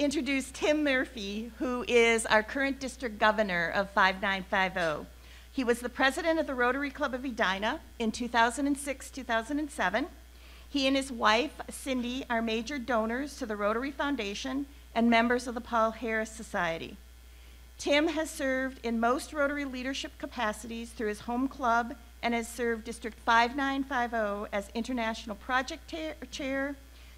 introduce Tim Murphy, who is our current district governor of 5950. He was the president of the Rotary Club of Edina in 2006-2007. He and his wife, Cindy, are major donors to the Rotary Foundation and members of the Paul Harris Society. Tim has served in most Rotary leadership capacities through his home club and has served District 5950 as International Project Chair,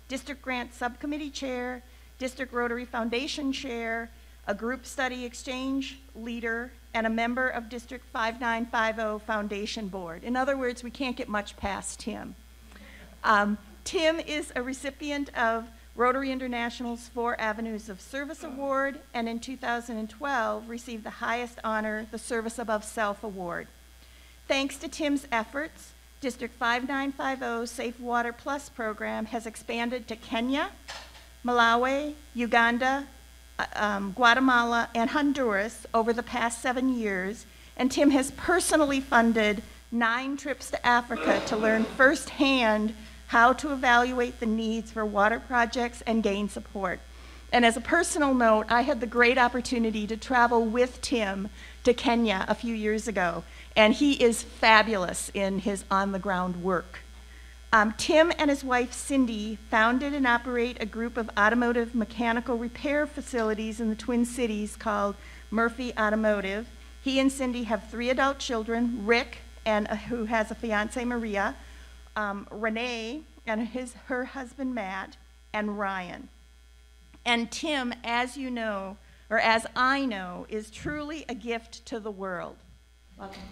District Grant Subcommittee Chair, District Rotary Foundation Chair, a Group Study Exchange Leader, and a member of District 5950 Foundation Board. In other words, we can't get much past Tim. Tim is a recipient of Rotary International's 4 Avenues of Service Award, and in 2012 received the highest honor, the Service Above Self Award. Thanks to Tim's efforts, District 5950's Safe Water Plus program has expanded to Kenya, Malawi, Uganda, Guatemala, and Honduras over the past 7 years, and Tim has personally funded 9 trips to Africa to learn firsthand how to evaluate the needs for water projects and gain support. And as a personal note, I had the great opportunity to travel with Tim to Kenya a few years ago, and he is fabulous in his on-the-ground work. Tim and his wife, Cindy, founded and operate a group of automotive mechanical repair facilities in the Twin Cities called Murphy Automotive. He and Cindy have 3 adult children, Rick, and who has a fiancée, Maria, Renee, and her husband, Matt, and Ryan. And Tim, as you know, or as I know, is truly a gift to the world. Welcome.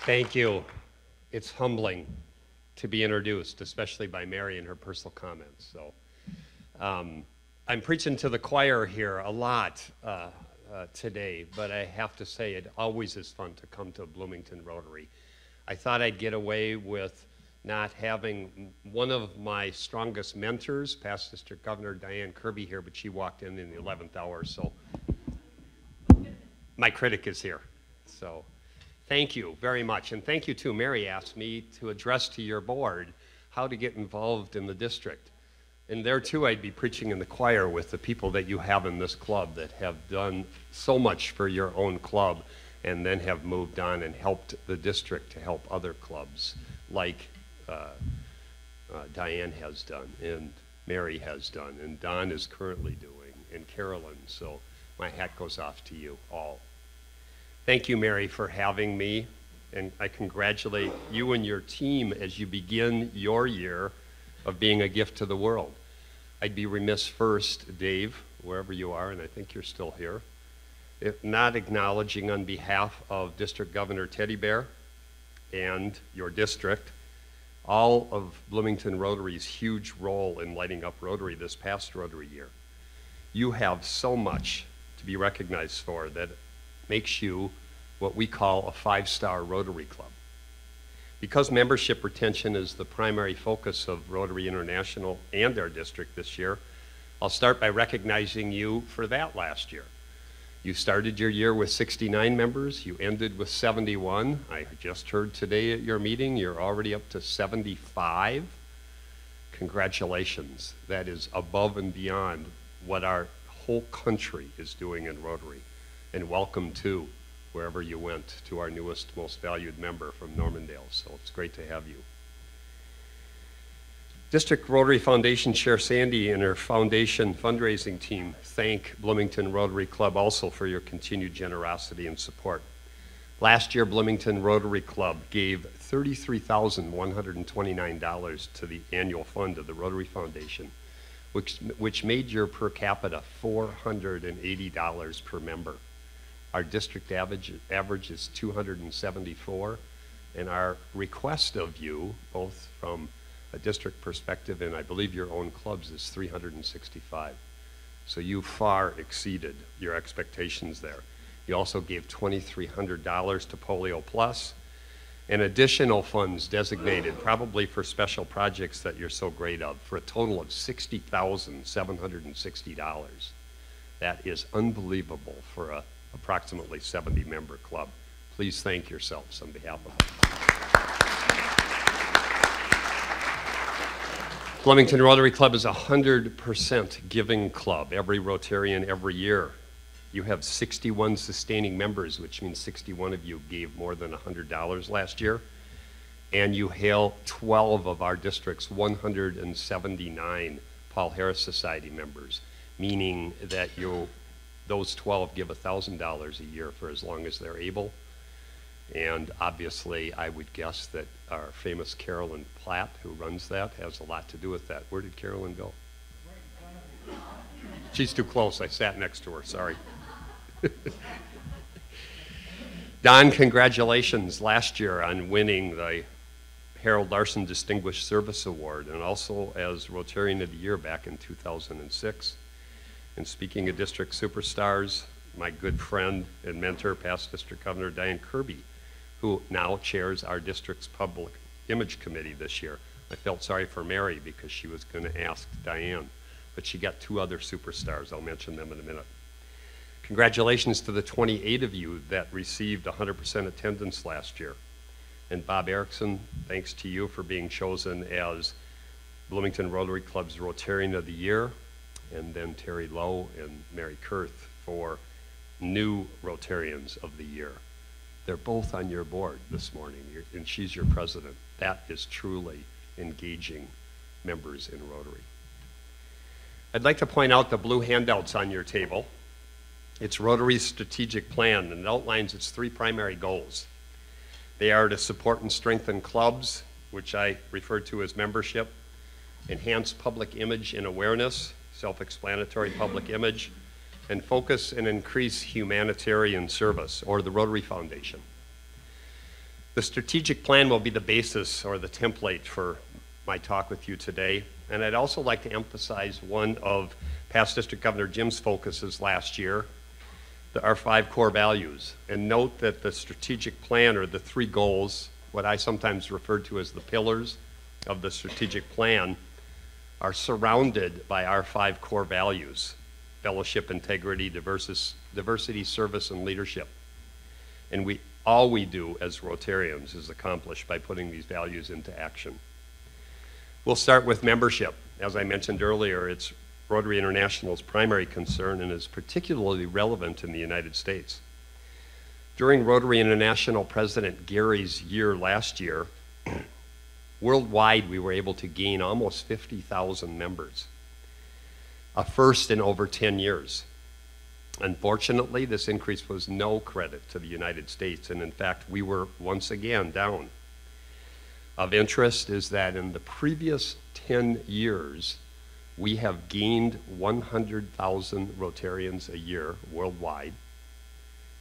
Thank you. It's humbling to be introduced, especially by Mary and her personal comments. So I'm preaching to the choir here a lot today, but I have to say it always is fun to come to Bloomington Rotary. I thought I'd get away with not having one of my strongest mentors, past District Governor Diane Kirby here, but she walked in the 11th hour, so my critic is here. So thank you very much, and thank you too. Mary asked me to address to your board how to get involved in the district. And there too, I'd be preaching in the choir with the people that you have in this club that have done so much for your own club and then have moved on and helped the district to help other clubs like Diane has done and Mary has done and Don is currently doing and Carolyn. So my hat goes off to you all. Thank you, Mary, for having me, and I congratulate you and your team as you begin your year of being a gift to the world. I'd be remiss first, Dave, wherever you are, and I think you're still here, if not acknowledging on behalf of District Governor Teddy Bear and your district, all of Bloomington Rotary's huge role in lighting up Rotary this past Rotary year. You have so much to be recognized for that makes you what we call a 5-star Rotary Club. Because membership retention is the primary focus of Rotary International and our district this year, I'll start by recognizing you for that last year. You started your year with 69 members, you ended with 71. I just heard today at your meeting, you're already up to 75. Congratulations. That is above and beyond what our whole country is doing in Rotary. And welcome to wherever you went, to our newest, most valued member from Normandale. So it's great to have you. District Rotary Foundation Chair Sandy and her foundation fundraising team thank Bloomington Rotary Club also for your continued generosity and support. Last year, Bloomington Rotary Club gave $33,129 to the annual fund of the Rotary Foundation, which made your per capita $480 per member. Our district average is $274, and our request of you, both from a district perspective and I believe your own clubs, is $365. So you far exceeded your expectations there. You also gave $2,300 to Polio Plus, and additional funds designated, probably for special projects that you're so great of, for a total of $60,760. That is unbelievable for a approximately 70-member club. Please thank yourselves on behalf of them. Bloomington Rotary Club is a 100% giving club, every Rotarian every year. You have 61 sustaining members, which means 61 of you gave more than $100 last year. And you hail 12 of our district's 179 Paul Harris Society members, meaning that those 12 give $1,000 a year for as long as they're able. And obviously, I would guess that our famous Carolyn Platt, who runs that, has a lot to do with that. Where did Carolyn go? She's too close. I sat next to her. Sorry. Don, congratulations last year on winning the Harold Larson Distinguished Service Award and also as Rotarian of the Year back in 2006. And speaking of district superstars, my good friend and mentor, past District Governor Diane Kirby, who now chairs our district's Public Image Committee this year. I felt sorry for Mary because she was going to ask Diane, but she got 2 other superstars. I'll mention them in a minute. Congratulations to the 28 of you that received 100% attendance last year. And Bob Erickson, thanks to you for being chosen as Bloomington Rotary Club's Rotarian of the Year, and then Terry Lowe and Mary Kurth for new Rotarians of the Year. They're both on your board this morning, and she's your president. That is truly engaging members in Rotary. I'd like to point out the blue handouts on your table. It's Rotary's strategic plan, and it outlines its 3 primary goals. They are to support and strengthen clubs, which I refer to as membership, enhance public image and awareness, self-explanatory public image, and focus and increase humanitarian service, or the Rotary Foundation. The strategic plan will be the basis or the template for my talk with you today. And I'd also like to emphasize one of past District Governor Jim's focuses last year, our 5 core values. And note that the strategic plan, or the 3 goals, what I sometimes refer to as the pillars of the strategic plan, are surrounded by our 5 core values: fellowship, integrity, diversity, service, and leadership. And all we do as Rotarians is accomplished by putting these values into action. We'll start with membership. As I mentioned earlier, it's Rotary International's primary concern and is particularly relevant in the United States. During Rotary International President Gary's year last year, worldwide we were able to gain almost 50,000 members, a first in over 10 years. Unfortunately, this increase was no credit to the United States, and in fact, we were once again down. Of interest is that in the previous 10 years, we have gained 100,000 Rotarians a year worldwide,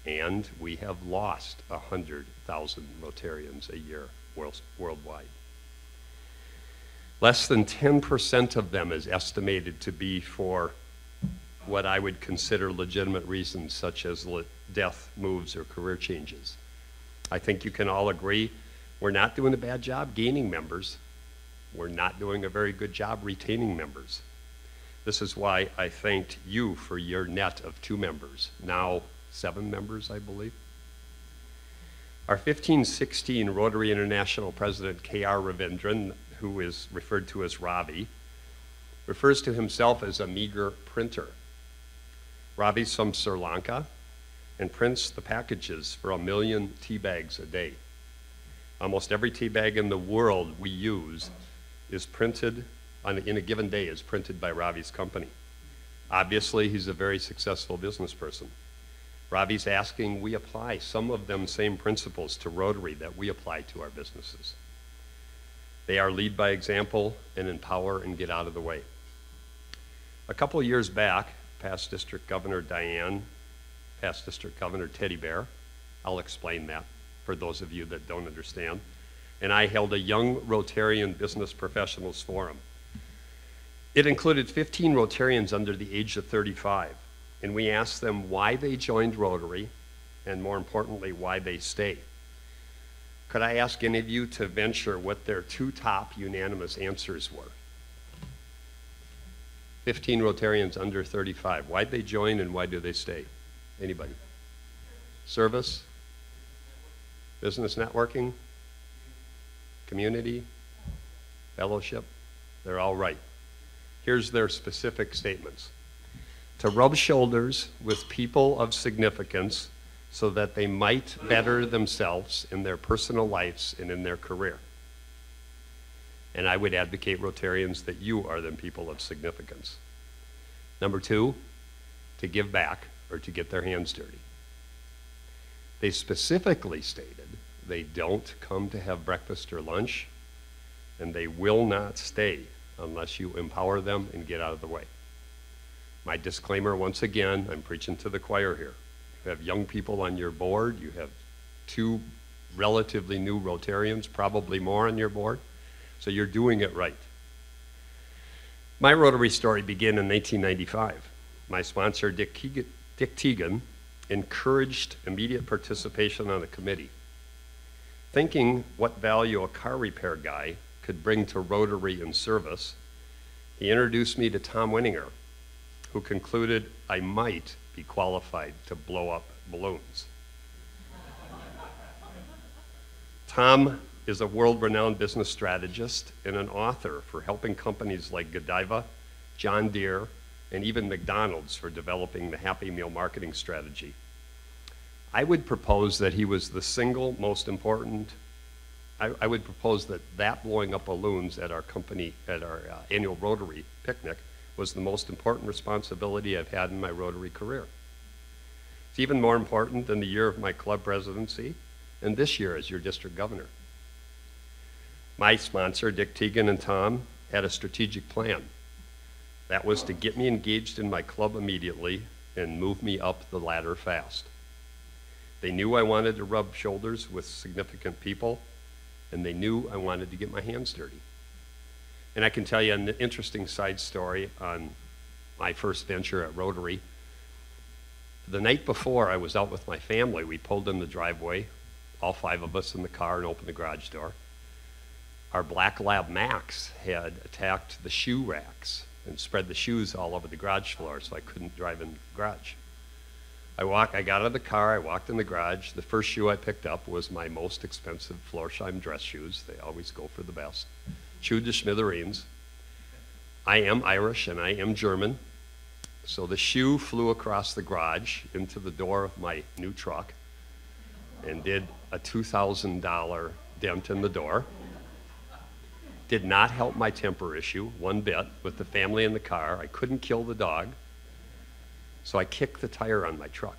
and we have lost 100,000 Rotarians a year worldwide. Less than 10% of them is estimated to be for what I would consider legitimate reasons, such as death, moves, or career changes. I think you can all agree we're not doing a bad job gaining members. We're not doing a very good job retaining members. This is why I thanked you for your net of 2 members, now 7 members, I believe. Our 1516 Rotary International President K.R. Ravindran, who is referred to as Ravi, refers to himself as a meager printer. Ravi's from Sri Lanka and prints the packages for 1 million tea bags a day. Almost every tea bag in the world we use is printed in a given day is printed by Ravi's company. Obviously, he's a very successful business person. Ravi's asking we apply some of them same principles to Rotary that we apply to our businesses. They are lead by example and empower and get out of the way. A couple of years back, past District Governor Diane, past District Governor Teddy Bear, I'll explain that for those of you that don't understand, and I held a Young Rotarian Business Professionals Forum. It included 15 Rotarians under the age of 35, and we asked them why they joined Rotary, and more importantly, why they stay. Could I ask any of you to venture what their 2 top unanimous answers were? 15 Rotarians under 35. Why'd they join and why do they stay? Anybody? Service? Business networking? Community? Fellowship? They're all right. Here's their specific statements. To rub shoulders with people of significance so that they might better themselves in their personal lives and in their career. And I would advocate, Rotarians, that you are them people of significance. Number 2, to give back or to get their hands dirty. They specifically stated they don't come to have breakfast or lunch, and they will not stay unless you empower them and get out of the way. My disclaimer, once again, I'm preaching to the choir here. You have young people on your board. You have 2 relatively new Rotarians, probably more on your board. So you're doing it right. My Rotary story began in 1995. My sponsor, Dick Teagan, encouraged immediate participation on a committee. Thinking what value a car repair guy could bring to Rotary and service, he introduced me to Tom Winninger, who concluded I might be qualified to blow up balloons. Tom is a world-renowned business strategist and an author for helping companies like Godiva, John Deere, and even McDonald's for developing the Happy Meal marketing strategy. I would propose that he was the single most important, I would propose that blowing up balloons at our company, at our annual Rotary picnic, was the most important responsibility I've had in my Rotary career. It's even more important than the year of my club presidency and this year as your district governor. My sponsor, Dick Teagan and Tom, had a strategic plan. That was to get me engaged in my club immediately and move me up the ladder fast. They knew I wanted to rub shoulders with significant people, and they knew I wanted to get my hands dirty. And I can tell you an interesting side story on my first venture at Rotary. The night before I was out with my family, we pulled in the driveway, all 5 of us in the car, and opened the garage door. Our black lab Max had attacked the shoe racks and spread the shoes all over the garage floor, so I couldn't drive in the garage. I got out of the car, I walked in the garage. The first shoe I picked up was my most expensive Florsheim dress shoes. They always go for the best. Chewed to smithereens. I am Irish and I am German, so the shoe flew across the garage into the door of my new truck and did a $2,000 dent in the door. Did not help my temper issue one bit with the family in the car. I couldn't kill the dog, so I kicked the tire on my truck.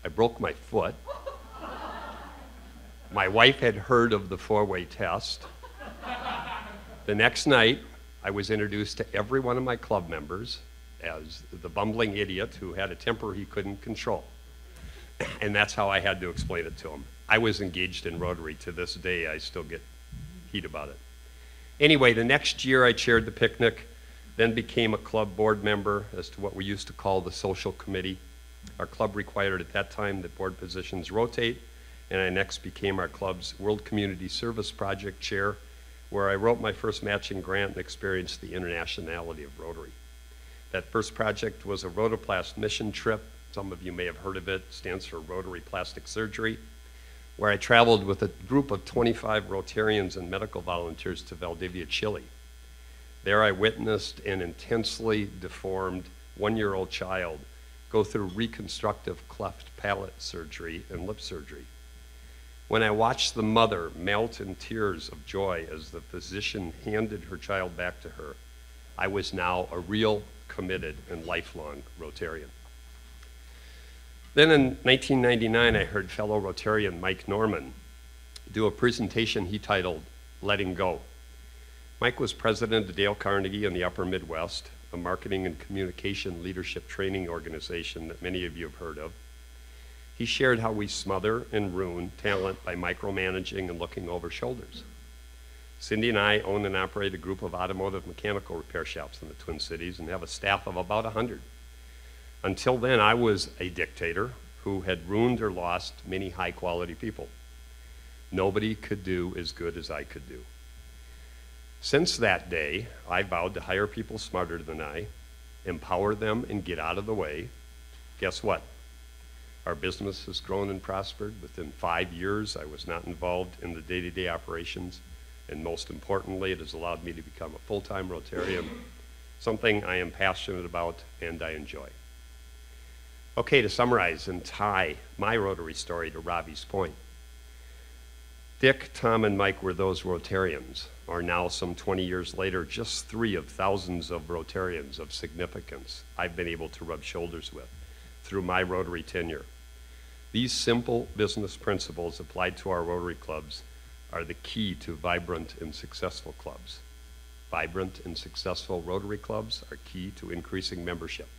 I broke my foot. My wife had heard of the 4-way test. The next night, I was introduced to every one of my club members as the bumbling idiot who had a temper he couldn't control. And that's how I had to explain it to him. I was engaged in Rotary. To this day, I still get heat about it. Anyway, the next year I chaired the picnic, then became a club board member as to what we used to call the social committee. Our club required at that time that board positions rotate, and I next became our club's World Community Service Project chair, where I wrote my first matching grant and experienced the internationality of Rotary. That first project was a Rotoplast mission trip. Some of you may have heard of it. It stands for Rotary Plastic Surgery, where I traveled with a group of 25 Rotarians and medical volunteers to Valdivia, Chile. There I witnessed an intensely deformed 1-year-old child go through reconstructive cleft palate surgery and lip surgery. When I watched the mother melt in tears of joy as the physician handed her child back to her, I was now a real, committed, and lifelong Rotarian. Then in 1999, I heard fellow Rotarian Mike Norman do a presentation he titled, Letting Go. Mike was president of Dale Carnegie in the Upper Midwest, a marketing and communication leadership training organization that many of you have heard of. He shared how we smother and ruin talent by micromanaging and looking over shoulders. Cindy and I own and operate a group of automotive mechanical repair shops in the Twin Cities and have a staff of about 100. Until then, I was a dictator who had ruined or lost many high-quality people. Nobody could do as good as I could do. Since that day, I vowed to hire people smarter than I, empower them, and get out of the way. Guess what? Our business has grown and prospered. Within 5 years, I was not involved in the day-to-day operations, and most importantly, it has allowed me to become a full-time Rotarian, something I am passionate about and I enjoy. Okay, to summarize and tie my Rotary story to Robbie's point. Dick, Tom, and Mike were those Rotarians, are now some 20 years later, just 3 of thousands of Rotarians of significance I've been able to rub shoulders with through my Rotary tenure. These simple business principles applied to our Rotary clubs are the key to vibrant and successful clubs. Vibrant and successful Rotary clubs are key to increasing membership.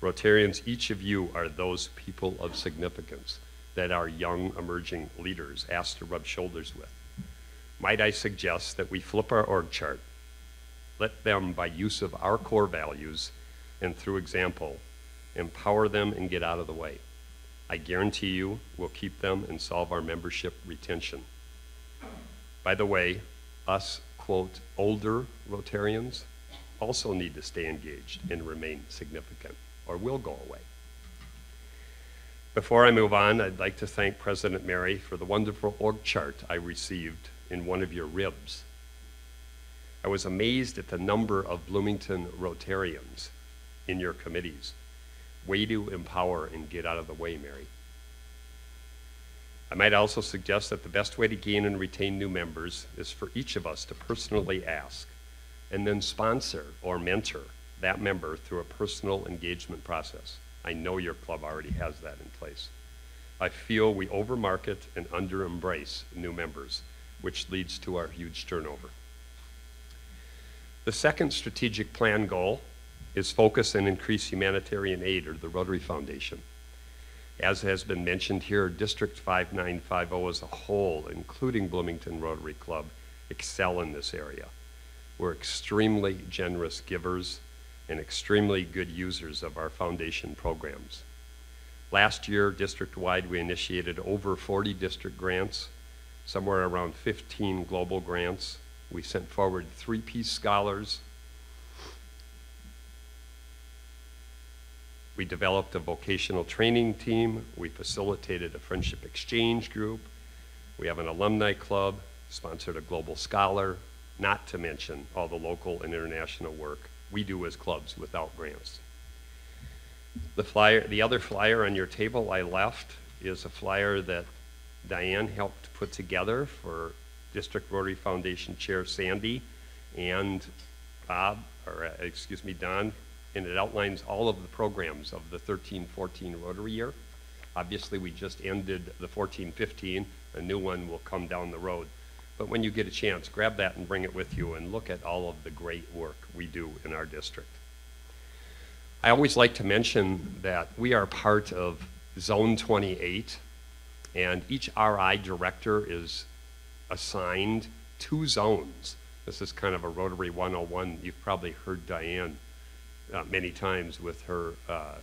Rotarians, each of you are those people of significance that our young emerging leaders ask to rub shoulders with. Might I suggest that we flip our org chart, let them, by use of our core values and through example, empower them and get out of the way. I guarantee you we'll keep them and solve our membership retention. By the way, us, quote, older Rotarians also need to stay engaged and remain significant, or we'll go away. Before I move on, I'd like to thank President Mary for the wonderful org chart I received in one of your ribs. I was amazed at the number of Bloomington Rotarians in your committees. Way to empower and get out of the way, Mary. I might also suggest that the best way to gain and retain new members is for each of us to personally ask and then sponsor or mentor that member through a personal engagement process. I know your club already has that in place. I feel we overmarket and under-embrace new members, which leads to our huge turnover. The second strategic plan goal is focus and increase humanitarian aid, or the Rotary Foundation. As has been mentioned here, District 5950 as a whole, including Bloomington Rotary Club, excel in this area. We're extremely generous givers and extremely good users of our foundation programs. Last year, district-wide, we initiated over 40 district grants, somewhere around 15 global grants. We sent forward 3 Peace Scholars. We developed a vocational training team. We facilitated a friendship exchange group. We have an alumni club, sponsored a global scholar, not to mention all the local and international work we do as clubs without grants. The other flyer on your table I left is a flyer that Diane helped put together for District Rotary Foundation Chair Sandy and Don, and it outlines all of the programs of the 13-14 Rotary year. Obviously, we just ended the 14-15. A new one will come down the road. But when you get a chance, grab that and bring it with you and look at all of the great work we do in our district. I always like to mention that we are part of Zone 28, and each RI director is assigned 2 zones. This is kind of a Rotary 101. You've probably heard Diane many times with her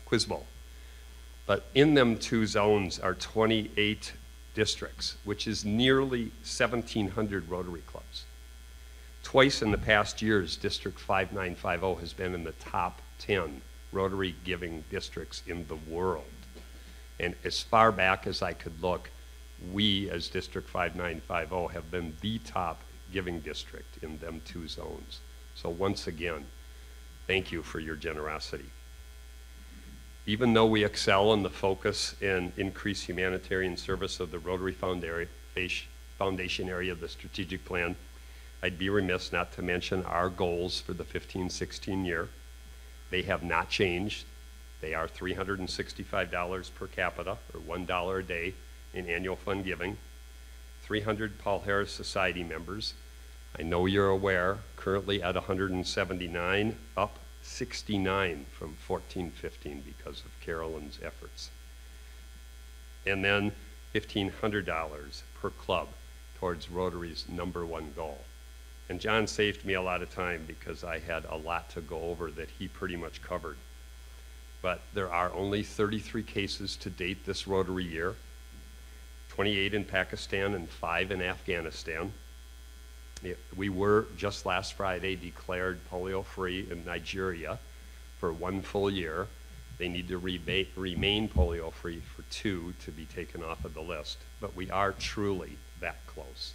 quiz bowl. But in them 2 zones are 28 districts, which is nearly 1,700 Rotary clubs. Twice in the past years, District 5950 has been in the top 10 Rotary giving districts in the world. And as far back as I could look, we as District 5950 have been the top giving district in them 2 zones. So once again, thank you for your generosity. Even though we excel in the focus and increase humanitarian service of the Rotary Foundation area of the strategic plan, I'd be remiss not to mention our goals for the 15-16 year. They have not changed. They are $365 per capita, or $1 a day in annual fund giving, 300 Paul Harris Society members. I know you're aware, currently at 179, up 69 from 14-15 because of Carolyn's efforts. And then $1,500 per club towards Rotary's #1 goal. And John saved me a lot of time because I had a lot to go over that he pretty much covered. But there are only 33 cases to date this Rotary year, 28 in Pakistan and 5 in Afghanistan. We were just last Friday declared polio-free in Nigeria for 1 full year. They need to remain polio-free for 2 to be taken off of the list, but we are truly that close.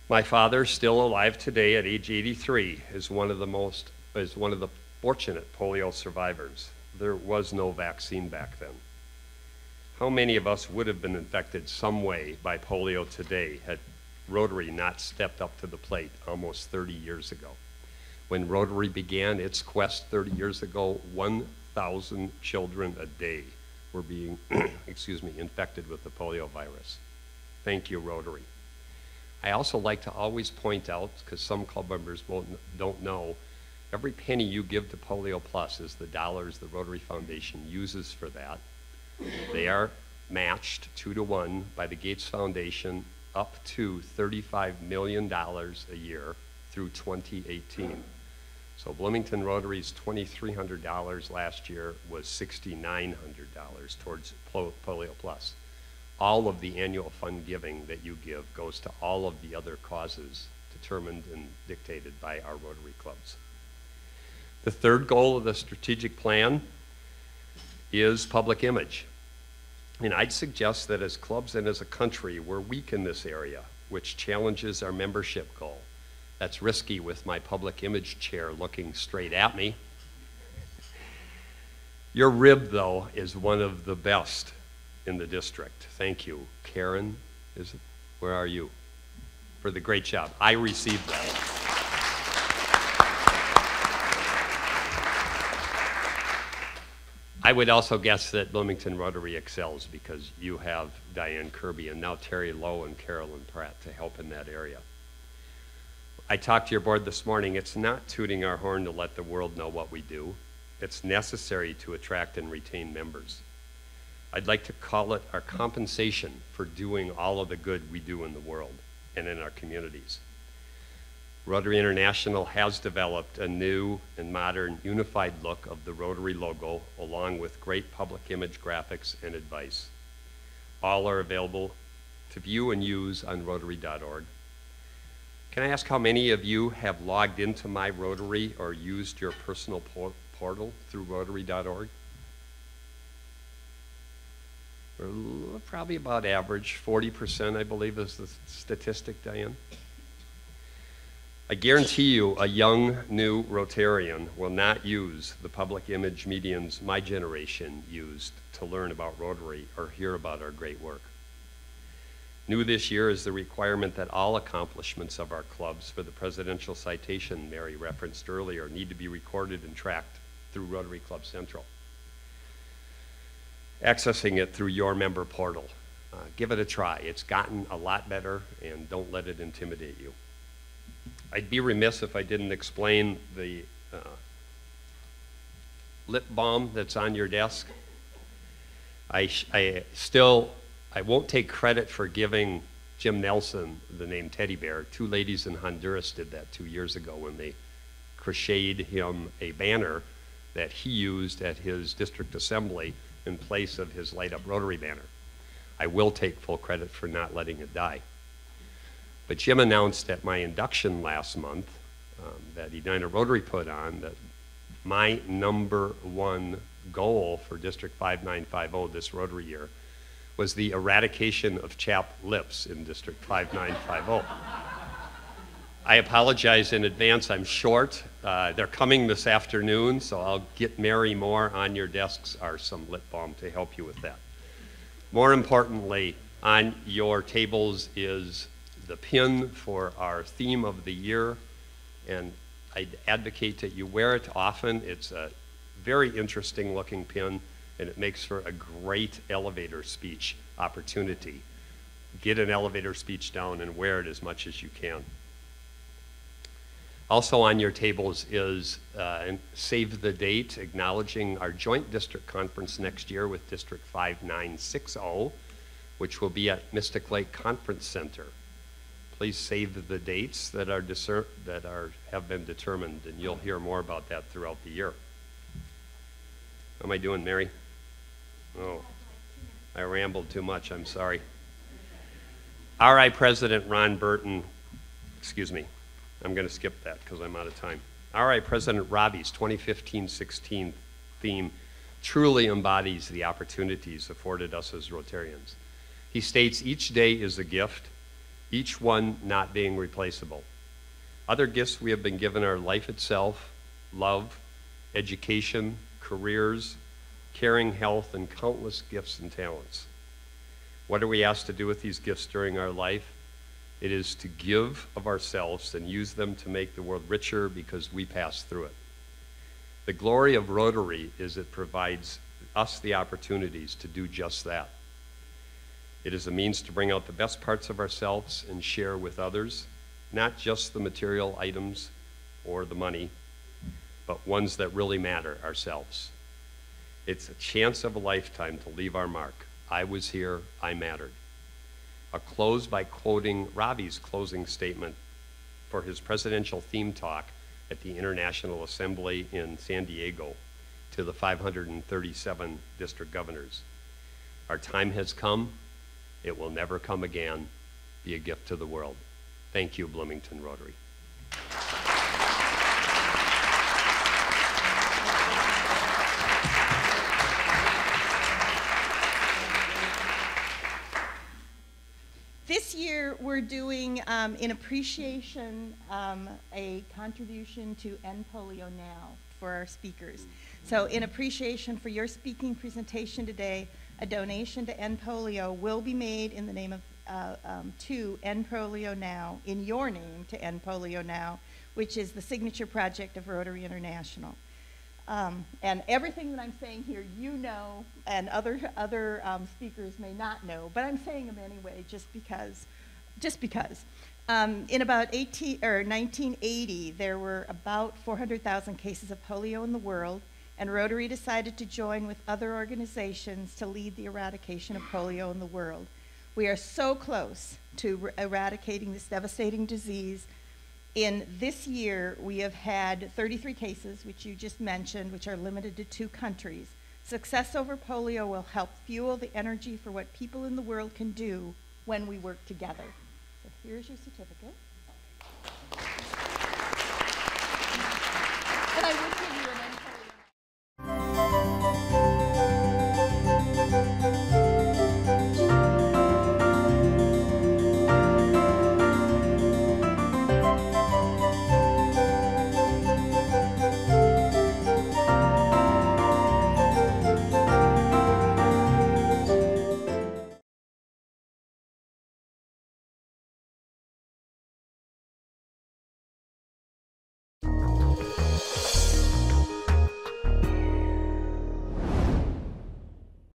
My father, still alive today at age 83, is one of the fortunate polio survivors. There was no vaccine back then. How many of us would have been infected some way by polio today had Rotary not stepped up to the plate almost 30 years ago? When Rotary began its quest 30 years ago, 1,000 children a day were being infected with the polio virus. Thank you, Rotary. I also like to always point out, because some club members don't know, every penny you give to Polio Plus is the dollars the Rotary Foundation uses for that. They are matched 2 to 1 by the Gates Foundation up to $35 million a year through 2018. So Bloomington Rotary's $2,300 last year was $6,900 towards Polio Plus. All of the annual fund giving that you give goes to all of the other causes determined and dictated by our Rotary clubs. The third goal of the strategic plan is public image. And I'd suggest that as clubs and as a country, we're weak in this area, which challenges our membership goal. That's risky with my public image chair looking straight at me. Your rib, though, is one of the best in the district. Thank you. Karen, where are you? For the great job. I received that. I would also guess that Bloomington Rotary excels because you have Diane Kirby and now Terry Lowe and Carolyn Pratt to help in that area. I talked to your board this morning. It's not tooting our horn to let the world know what we do. It's necessary to attract and retain members. I'd like to call it our compensation for doing all of the good we do in the world and in our communities. Rotary International has developed a new and modern unified look of the Rotary logo along with great public image graphics and advice. All are available to view and use on Rotary.org. Can I ask how many of you have logged into My Rotary or used your personal portal through Rotary.org? Probably about average, 40%, I believe is the statistic, Diane. I guarantee you a young, new Rotarian will not use the public image mediums my generation used to learn about Rotary or hear about our great work. New this year is the requirement that all accomplishments of our clubs for the presidential citation Mary referenced earlier need to be recorded and tracked through Rotary Club Central. Accessing it through your member portal. Give it a try. It's gotten a lot better, and don't let it intimidate you. I'd be remiss if I didn't explain the lip balm that's on your desk. I won't take credit for giving Jim Nelson the name Teddy Bear. 2 ladies in Honduras did that 2 years ago when they crocheted him a banner that he used at his district assembly in place of his light-up Rotary banner. I will take full credit for not letting it die. But Jim announced at my induction last month that Edina Rotary put on that my #1 goal for District 5950 this Rotary year was the eradication of chapped lips in District 5950. I apologize in advance, I'm short. They're coming this afternoon, so I'll get Mary more. On your desks are some lip balm to help you with that. More importantly, on your tables is the pin for our theme of the year, and I'd advocate that you wear it often. It's a very interesting looking pin, and it makes for a great elevator speech opportunity. Get an elevator speech down and wear it as much as you can. Also on your tables is save the date, acknowledging our joint district conference next year with District 5960, which will be at Mystic Lake Conference Center. Please save the dates that have been determined, and you'll hear more about that throughout the year. How am I doing, Mary? Oh, I rambled too much, I'm sorry. RI President Ron Burton, excuse me, I'm going to skip that because I'm out of time. RI President Robbie's 2015-16 theme truly embodies the opportunities afforded us as Rotarians. He states each day is a gift, each one not being replaceable. Other gifts we have been given are life itself, love, education, careers, caring health, and countless gifts and talents. What are we asked to do with these gifts during our life? It is to give of ourselves and use them to make the world richer because we pass through it. The glory of Rotary is it provides us the opportunities to do just that. It is a means to bring out the best parts of ourselves and share with others, not just the material items or the money, but ones that really matter, ourselves. It's a chance of a lifetime to leave our mark. I was here, I mattered. I'll close by quoting Robbie's closing statement for his presidential theme talk at the International Assembly in San Diego to the 537 district governors. Our time has come. It will never come again. Be a gift to the world. Thank you, Bloomington Rotary. This year, we're doing, in appreciation, a contribution to End Polio Now for our speakers. So in appreciation for your speaking presentation today, a donation to End Polio will be made in the name of, to End Polio Now, in your name to End Polio Now, which is the signature project of Rotary International. And everything that I'm saying here, you know, and other speakers may not know, but I'm saying them anyway, just because. In about 1980, there were about 400,000 cases of polio in the world, and Rotary decided to join with other organizations to lead the eradication of polio in the world. We are so close to eradicating this devastating disease. In this year, we have had 33 cases, which you just mentioned, which are limited to 2 countries. Success over polio will help fuel the energy for what people in the world can do when we work together. So here's your certificate. And I would